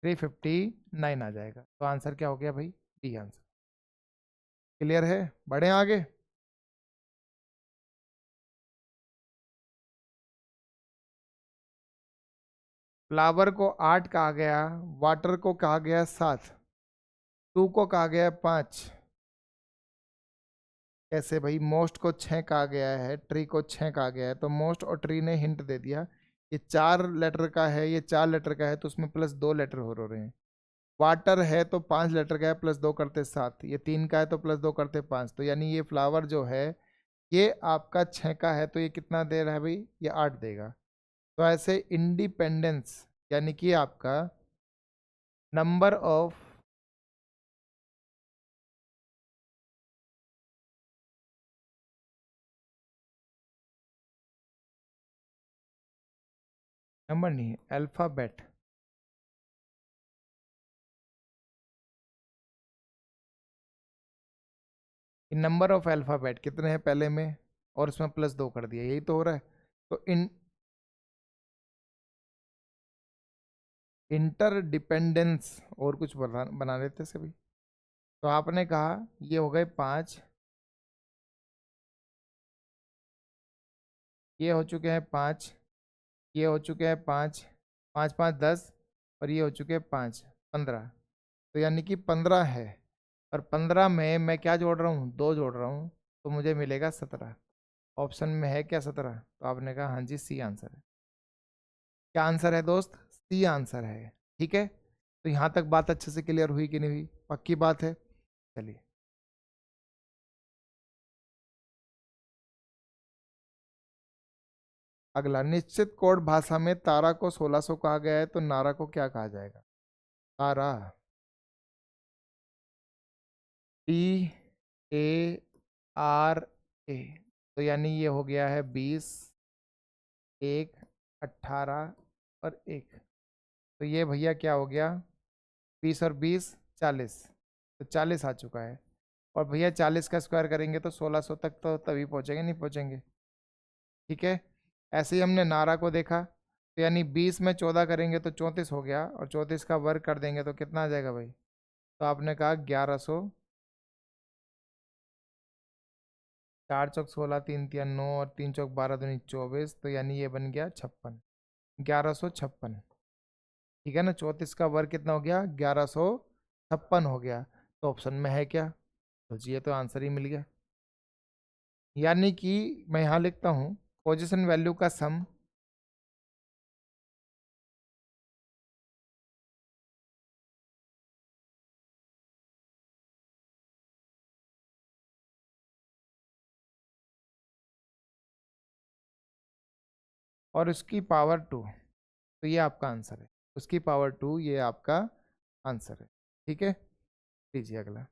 359 आ जाएगा। तो आंसर क्या हो गया भाई, डी आंसर। क्लियर है? बढ़े आगे। फ्लावर को 8 कहा गया, वाटर को कहा गया 7, टू को कहा गया 5। कैसे भाई, मोस्ट को 6 कहा गया है, ट्री को 6 कहा गया है, तो मोस्ट और ट्री ने हिंट दे दिया। ये 4 लेटर का है, ये 4 लेटर का है, तो उसमें प्लस 2 लेटर हो रहे हैं। वाटर है तो 5 लेटर का है, प्लस 2 करते 7। ये 3 का है तो प्लस 2 करते 5। तो यानी ये फ्लावर जो है ये आपका 6 का है, तो ये कितना दे रहा है भाई, ये 8 देगा। तो ऐसे इंडिपेंडेंस यानी कि आपका नंबर ऑफ, नंबर नहीं, अल्फाबेट। नंबर ऑफ अल्फाबेट कितने हैं पहले में, और उसमें प्लस 2 कर दिया, यही तो हो रहा है। तो इंटर डिपेंडेंस, और कुछ बना लेते सभी। तो आपने कहा ये हो गए 5, ये हो चुके हैं 5, ये हो चुके हैं 5, 5 5 10, और ये हो चुके हैं 5 15। तो यानी कि 15 है। और 15 में मैं क्या जोड़ रहा हूँ, 2 जोड़ रहा हूँ, तो मुझे मिलेगा 17। ऑप्शन में है क्या 17? तो आपने कहा हाँ जी, सी आंसर है। क्या आंसर है दोस्त, सी आंसर है। ठीक है, तो यहाँ तक बात अच्छे से क्लियर हुई कि नहीं हुई, पक्की बात है? चलिए, अगला, निश्चित कोड भाषा में तारा को 1600 कहा गया है, तो नारा को क्या कहा जाएगा? तारा, टी ए आर ए। तो यानी ये हो गया है 20, 1, 18 और 1। तो ये भैया क्या हो गया, 20 और 20 40, तो 40 आ चुका है। और भैया 40 का स्क्वायर करेंगे तो 1600 तक तो तभी पहुँचेंगे, नहीं पहुँचेंगे। ठीक है, ऐसे ही हमने नारा को देखा, तो यानी 20 में 14 करेंगे तो 34 हो गया, और 34 का वर्ग कर देंगे तो कितना आ जाएगा भाई? तो आपने कहा 1100, 4 चौक 16, 3 तिया 9, और 3 चौक 12 दूनी 24, तो यानी ये बन गया 56, 1156। ठीक है ना, 34 का वर्ग कितना हो गया? 1156 हो गया। तो ऑप्शन में है क्या? तो जी ये तो आंसर ही मिल गया। यानी कि मैं यहाँ लिखता हूँ पोजीशन वैल्यू का सम और उसकी पावर 2, तो ये आपका आंसर है। उसकी पावर 2 ये आपका आंसर है। ठीक है, लीजिए अगला।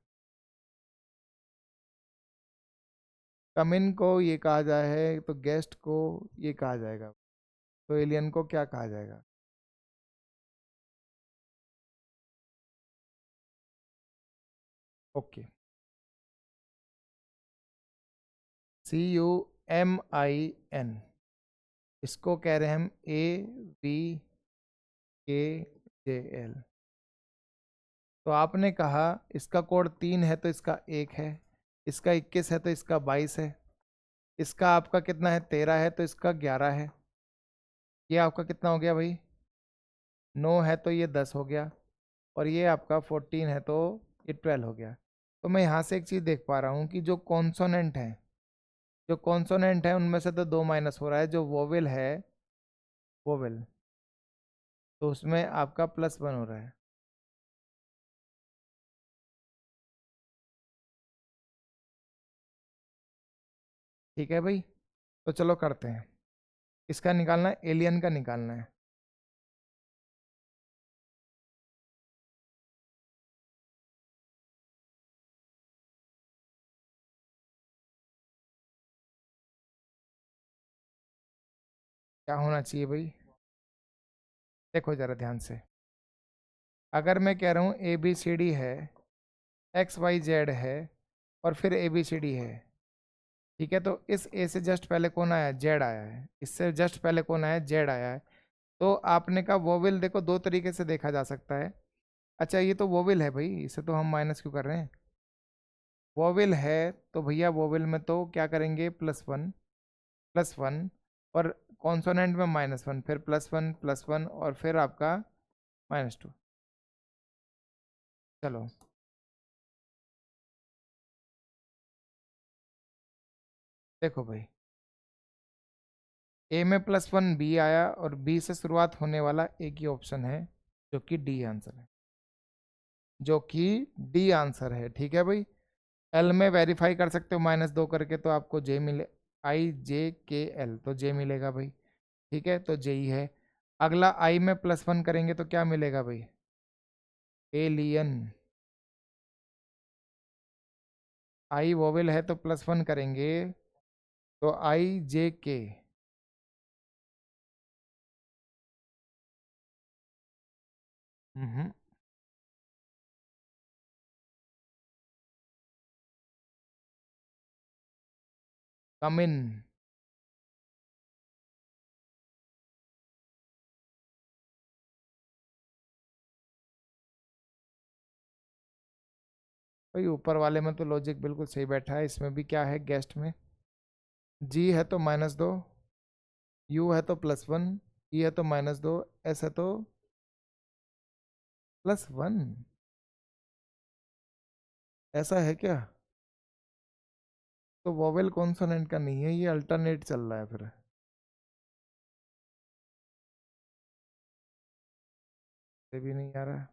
कमिन को ये कहा जाए है, तो गेस्ट को ये कहा जाएगा, तो एलियन को क्या कहा जाएगा? ओके, CUMIN, इसको कह रहे हैं हम AVKJL। तो आपने कहा इसका कोड 3 है तो इसका 1 है, इसका 21 है तो इसका 22 है, इसका आपका कितना है 13 है तो इसका 11 है। ये आपका कितना हो गया भाई? 9 है तो ये 10 हो गया, और ये आपका 14 है तो ये 12 हो गया। तो मैं यहाँ से एक चीज़ देख पा रहा हूँ कि जो कॉन्सोनेंट है, जो कॉन्सोनेंट है उनमें से तो 2 माइनस हो रहा है, जो वोवेल है, वोवेल, तो उसमें आपका +1 हो रहा है। ठीक है भाई, तो चलो करते हैं। इसका निकालना है, एलियन का निकालना है। क्या होना चाहिए भाई? देखो जरा ध्यान से, अगर मैं कह रहा हूँ ABCD है, XYZ है, और फिर ABCD है, ठीक है, तो इस ए से जस्ट पहले कौन आया? जेड आया है। इससे जस्ट पहले कौन आया? जेड आया है। तो आपने कहा वोविल, देखो दो तरीके से देखा जा सकता है। अच्छा ये तो वोविल है भाई, इसे तो हम माइनस क्यों कर रहे हैं? वोविल है तो भैया वोविल में तो क्या करेंगे? +1, +1, और कॉन्सोनेंट में -1, फिर +1, +1, और फिर आपका -2। चलो, देखो भाई, ए में +1 बी आया, और बी से शुरुआत होने वाला एक ही ऑप्शन है, जो कि डी आंसर है, जो कि डी आंसर है। ठीक है भाई, एल में वेरीफाई कर सकते हो -2 करके, तो आपको जे मिले, IJKL, तो जे मिलेगा भाई। ठीक है, तो जे ही है। अगला आई में +1 करेंगे तो क्या मिलेगा भाई? एलियन। आई वोवेल है तो +1 करेंगे तो IJK। हम्म, कमिन। भाई ऊपर वाले में तो लॉजिक बिल्कुल सही बैठा है, इसमें भी क्या है गेस्ट में? जी है तो -2, यू है तो +1, ई है तो -2, एस है तो +1। ऐसा है क्या? तो वोवेल कॉन्सोनेंट का नहीं है, ये अल्टरनेट चल रहा है फिर। ये भी नहीं आ रहा,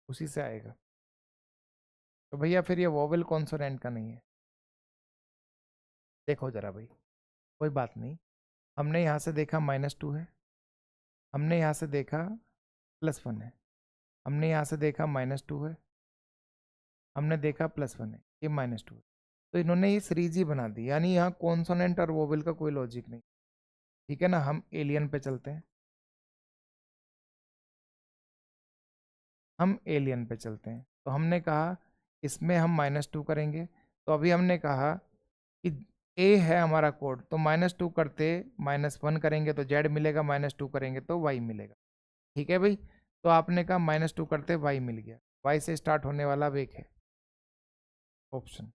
उसी से आएगा। तो भैया फिर ये वोवेल कॉन्सोनेंट का नहीं है। देखो जरा भाई, कोई बात नहीं, हमने यहाँ से देखा -2 है, हमने यहाँ से देखा +1 है, हमने यहाँ से देखा -2 है, हमने देखा +1 है, ये -2 है। तो इन्होंने ये सीरीज ही बना दी, यानी यहाँ कॉन्सोनेंट और वोवेल का कोई लॉजिक नहीं। ठीक है ना, हम एलियन पे चलते हैं। हम एलियन पे चलते हैं, तो हमने कहा इसमें हम -2 करेंगे। तो अभी हमने कहा कि ए है हमारा कोड, तो -2 करते -1 करेंगे तो जेड मिलेगा, -2 करेंगे तो वाई मिलेगा। ठीक है भाई, तो आपने कहा -2 करते वाई मिल गया। वाई से स्टार्ट होने वाला अब एक है ऑप्शन।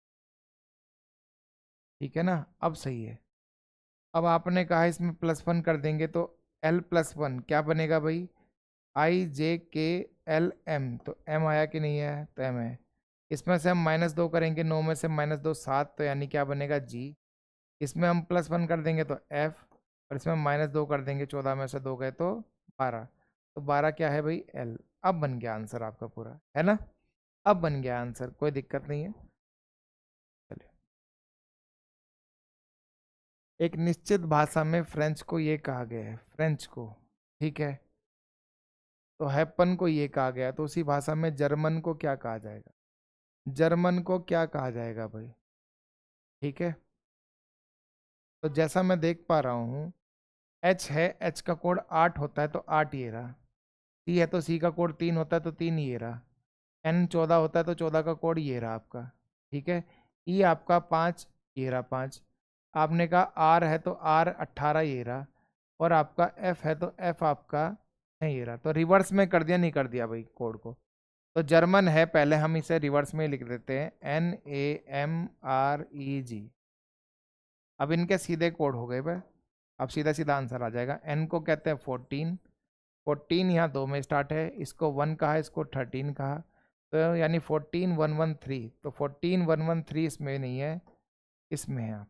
ठीक है ना, अब सही है। अब आपने कहा इसमें +1 कर देंगे तो l+1 क्या बनेगा भाई, IJKLM। तो m आया कि नहीं आया, तो m है। इसमें से हम -2 करेंगे, 9 में से -2 7, तो यानी क्या बनेगा G। इसमें हम +1 कर देंगे तो F, और इसमें -2 कर देंगे, 14 में से 2 गए तो 12। तो 12 क्या है भाई, L। अब बन गया आंसर आपका पूरा, है ना। अब बन गया आंसर, कोई दिक्कत नहीं है। चलिए, एक निश्चित भाषा में फ्रेंच को ये कहा गया है, फ्रेंच को, ठीक है, तो हैपन को ये कहा गया, तो उसी भाषा में जर्मन को क्या कहा जाएगा, जर्मन को क्या कहा जाएगा भाई। ठीक है, तो जैसा मैं देख पा रहा हूँ, एच है, एच का कोड 8 होता है, तो 8 ये रहा। सी है तो सी का कोड 3 होता है, तो 3 ये रहा। एन 14 होता है, तो 14 का कोड ये रहा आपका। ठीक है, ई आपका 5, ये रहा 5। आपने कहा आर है, तो आर 18 ये रहा। और आपका एफ है, तो एफ आपका है ये रहा। तो रिवर्स में कर दिया, नहीं कर दिया भाई कोड को। तो जर्मन है, पहले हम इसे रिवर्स में लिख देते हैं, NAMREG। अब इनके सीधे कोड हो गए भाई, अब सीधा सीधा आंसर आ जाएगा। एन को कहते हैं 14, 14 यहाँ 2 में स्टार्ट है, इसको 1 कहा, इसको 13 कहा, तो यानी 14113। तो 14113 इसमें नहीं है, इसमें है।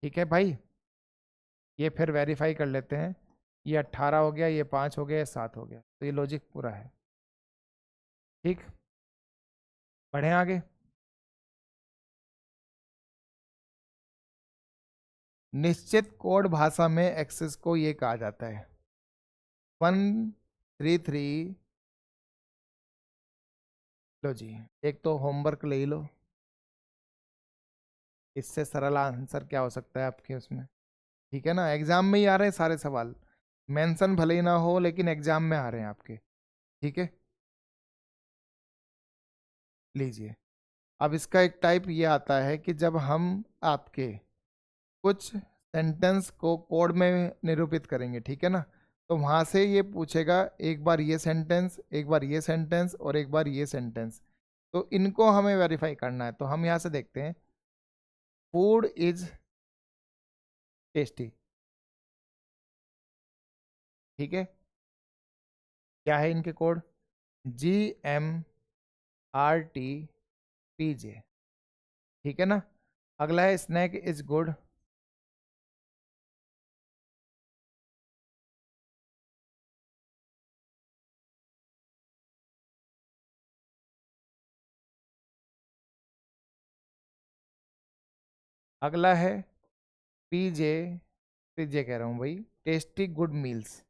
ठीक है भाई, ये फिर वेरीफाई कर लेते हैं। ये 18 हो गया, ये 5 हो गया, ये 7 हो गया, तो ये लॉजिक पूरा है। ठीक, बढ़े आगे। निश्चित कोड भाषा में एक्सेस को ये कहा जाता है 133। लो जी, एक तो होमवर्क ले लो, इससे सरल आंसर क्या हो सकता है आपके उसमें। ठीक है ना, एग्जाम में ही आ रहे हैं सारे सवाल, मेंशन भले ही ना हो लेकिन एग्जाम में आ रहे हैं आपके। ठीक है, लीजिए। अब इसका एक टाइप ये आता है कि जब हम आपके कुछ सेंटेंस को कोड में निरूपित करेंगे, ठीक है ना, तो वहां से ये पूछेगा एक बार ये सेंटेंस, एक बार ये सेंटेंस, और एक बार ये सेंटेंस। तो इनको हमें वेरीफाई करना है, तो हम यहाँ से देखते हैं, फूड इज टेस्टी। ठीक है, क्या है इनके कोड, GMRTPJ। ठीक है ना, अगला है स्नैक इज गुड। अगला है पीजे, पीजे कह रहा हूँ भाई, tasty good meals,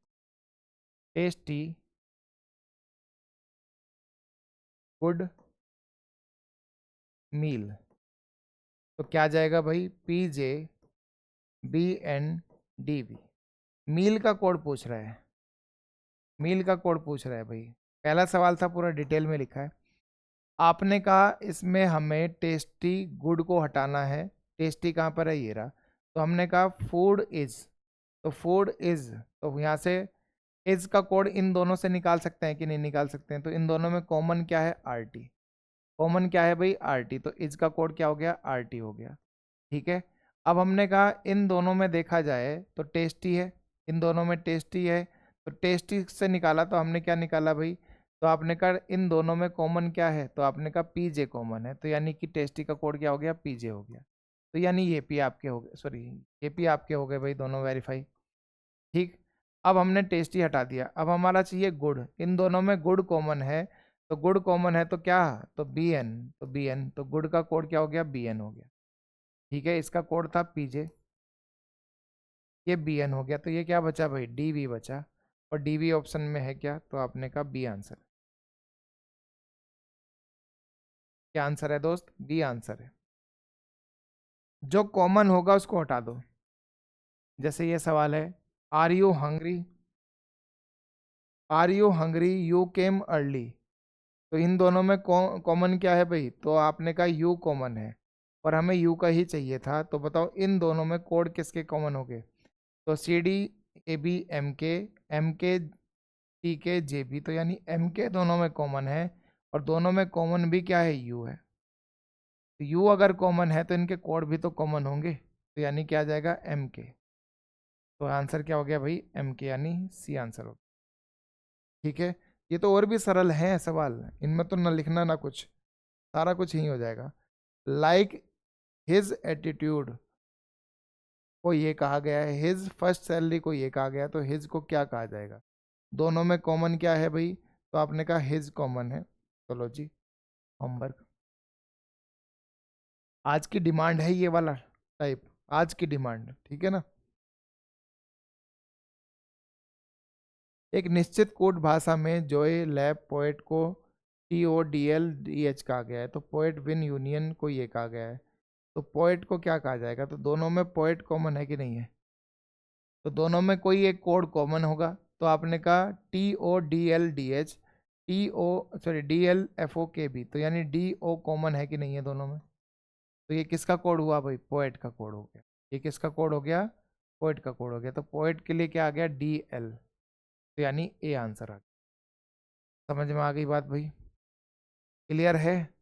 tasty good meal. तो क्या जाएगा भाई, PJBNDB। मील का कोड पूछ रहा है, मील का कोड पूछ रहा है भाई। पहला सवाल था पूरा डिटेल में लिखा है। आपने कहा इसमें हमें टेस्टी गुड को हटाना है, टेस्टी कहाँ पर है, ये रहा। तो हमने कहा फूड इज, तो फूड इज, तो यहाँ से इज का कोड इन दोनों से निकाल सकते हैं कि नहीं निकाल सकते हैं, तो इन दोनों में कॉमन क्या है, RT। कॉमन क्या है भाई, RT, तो इज का कोड क्या हो गया, RT हो गया। ठीक है, अब हमने कहा इन दोनों में देखा जाए तो टेस्टी है, इन दोनों में टेस्टी है, तो टेस्टी से निकाला, तो हमने क्या निकाला भाई, तो आपने कहा इन दोनों में कॉमन क्या है, तो आपने कहा PJ कॉमन है, तो यानी कि टेस्टी का कोड क्या हो गया, PJ हो गया। तो यानी ये पी आपके हो गए, सॉरी ये पी आपके हो गए भाई दोनों वेरीफाई। ठीक, अब हमने टेस्टी हटा दिया, अब हमारा चाहिए गुड। इन दोनों में गुड कॉमन है, तो गुड कॉमन है तो क्या, तो BN, तो BN, तो गुड का कोड क्या हो गया, BN हो गया। ठीक है, इसका कोड था PJ, ये BN हो गया, तो ये क्या बचा भाई, DV बचा। और DV ऑप्शन में है क्या, तो आपने कहा B आंसर। क्या आंसर है दोस्त? बी आंसर है। जो कॉमन होगा उसको हटा दो। जैसे ये सवाल है, are you hungry, are you hungry, you came early. तो इन दोनों में कॉमन क्या है भाई? तो आपने कहा यू कॉमन है, और हमें यू का ही चाहिए था। तो बताओ इन दोनों में कोड किसके कॉमन हो गए? तो C D, A B, M K, T K, J B. तो यानी एम के दोनों में कॉमन है, और दोनों में कॉमन भी क्या है? यू है। तो यू अगर कॉमन है तो इनके कोड भी तो कॉमन होंगे, तो यानी क्या आ जाएगा? एम के। तो आंसर क्या हो गया भाई? एम के, यानी सी आंसर हो। ठीक है। ये तो और भी सरल है सवाल, इनमें तो ना लिखना ना कुछ, सारा कुछ ही हो जाएगा। लाइक हिज एटीट्यूड को ये कहा गया है, हिज फर्स्ट सैलरी को ये कहा गया है, तो हिज को क्या कहा जाएगा? दोनों में कॉमन क्या है भाई? तो आपने कहा हिज कॉमन है। चलो जी, होमवर्क। आज की डिमांड है ये वाला टाइप, आज की डिमांड, ठीक है ना। एक निश्चित कोड भाषा में जोए लैब पोएट को TODLDH कहा गया है, तो पोएट विन यूनियन को ये कहा गया है। तो पोएट को क्या कहा जाएगा? तो दोनों में पोएट कॉमन है कि नहीं है? तो दोनों में कोई एक कोड कॉमन होगा। तो आपने कहा TODLDH, DLFOKB, तो यानी DO कॉमन है कि नहीं है दोनों में? तो ये किसका कोड हुआ भाई? पोएट का कोड हो गया। ये किसका कोड हो गया? पोएट का कोड हो गया। तो पोएट के लिए क्या आ गया? DL। तो यानी ए आंसर आ गया। समझ में आ गई बात भाई? क्लियर है?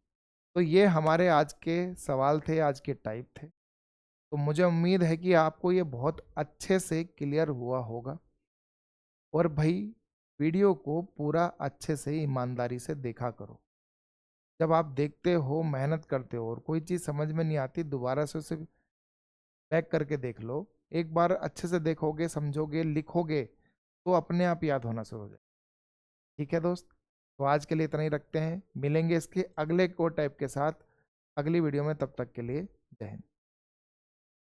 तो ये हमारे आज के सवाल थे, आज के टाइप थे। तो मुझे उम्मीद है कि आपको ये बहुत अच्छे से क्लियर हुआ होगा। और भाई वीडियो को पूरा अच्छे से ईमानदारी से देखा करो। जब आप देखते हो, मेहनत करते हो, और कोई चीज़ समझ में नहीं आती, दोबारा से उसे बैक करके देख लो। एक बार अच्छे से देखोगे, समझोगे, लिखोगे, तो अपने आप याद होना शुरू हो जाए। ठीक है दोस्त? तो आज के लिए इतना ही रखते हैं, मिलेंगे इसके अगले कोड टाइप के साथ अगली वीडियो में। तब तक के लिए जय हिंद।